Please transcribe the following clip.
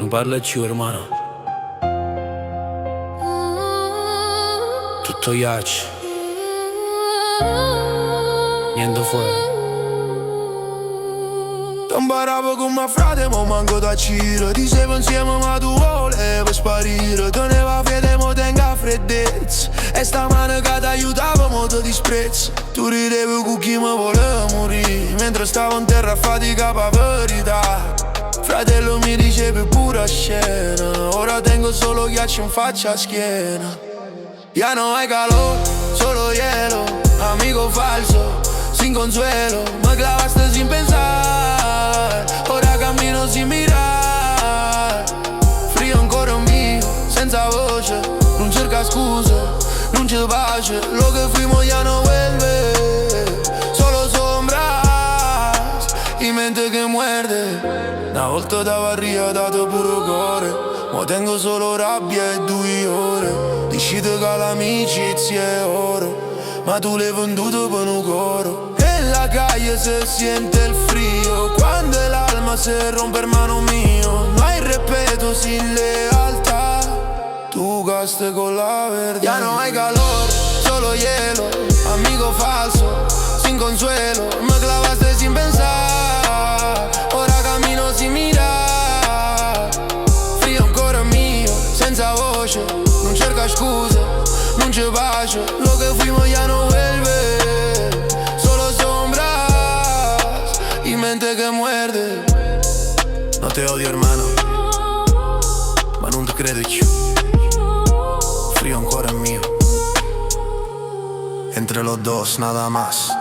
non parlaci hermano. Tutto ghiaccio, niente fuori. Ti imparavo con mio frate, ma manco da ciro. Dicevo insieme ma tu volevi sparire. Teneva fede, mo tenga freddezza. E sta mano che ti aiutava, mo ti disprezzo. Tu ridevi con chi mi voleva morire, mentre stavo in terra a fatica per verità. Fratello mi dicevi pura scena. Ora tengo solo ghiaccio in faccia a schiena. Ya no hay calor, solo hielo. Amigo falso, sin consuelo. Me clavaste sin pensar. Ora cammino sin mirar. Frio ancora mio, senza voce. Non cerca scuse, non c'è pace. Lo che fuimos ya no vuelve. Solo sombras y mente che muerde. Una volta dava arriva dato puro cuore. Ma tengo solo rabbia e 2 ore. Dici che l'amicizia è oro, ma tu l'hai venduto per un coro. E la calle se siente il frío quando el alma se rompe, hermano mio. No hay respeto sin lealtad. Tu gaste con la verdad. Ya no hay calor, solo hielo. Amigo falso, sin consuelo. Me clavaste sin pensar. Ora cammino sin mirar. Frío ancora mio, senza voce. Non cerca scuse, non c'è pace. Lo che fuimos ya no vuelve. Solo sombras y mente que muerde. No te odio hermano, ma non te credo più. Frío ancora mio. Entre los dos nada más.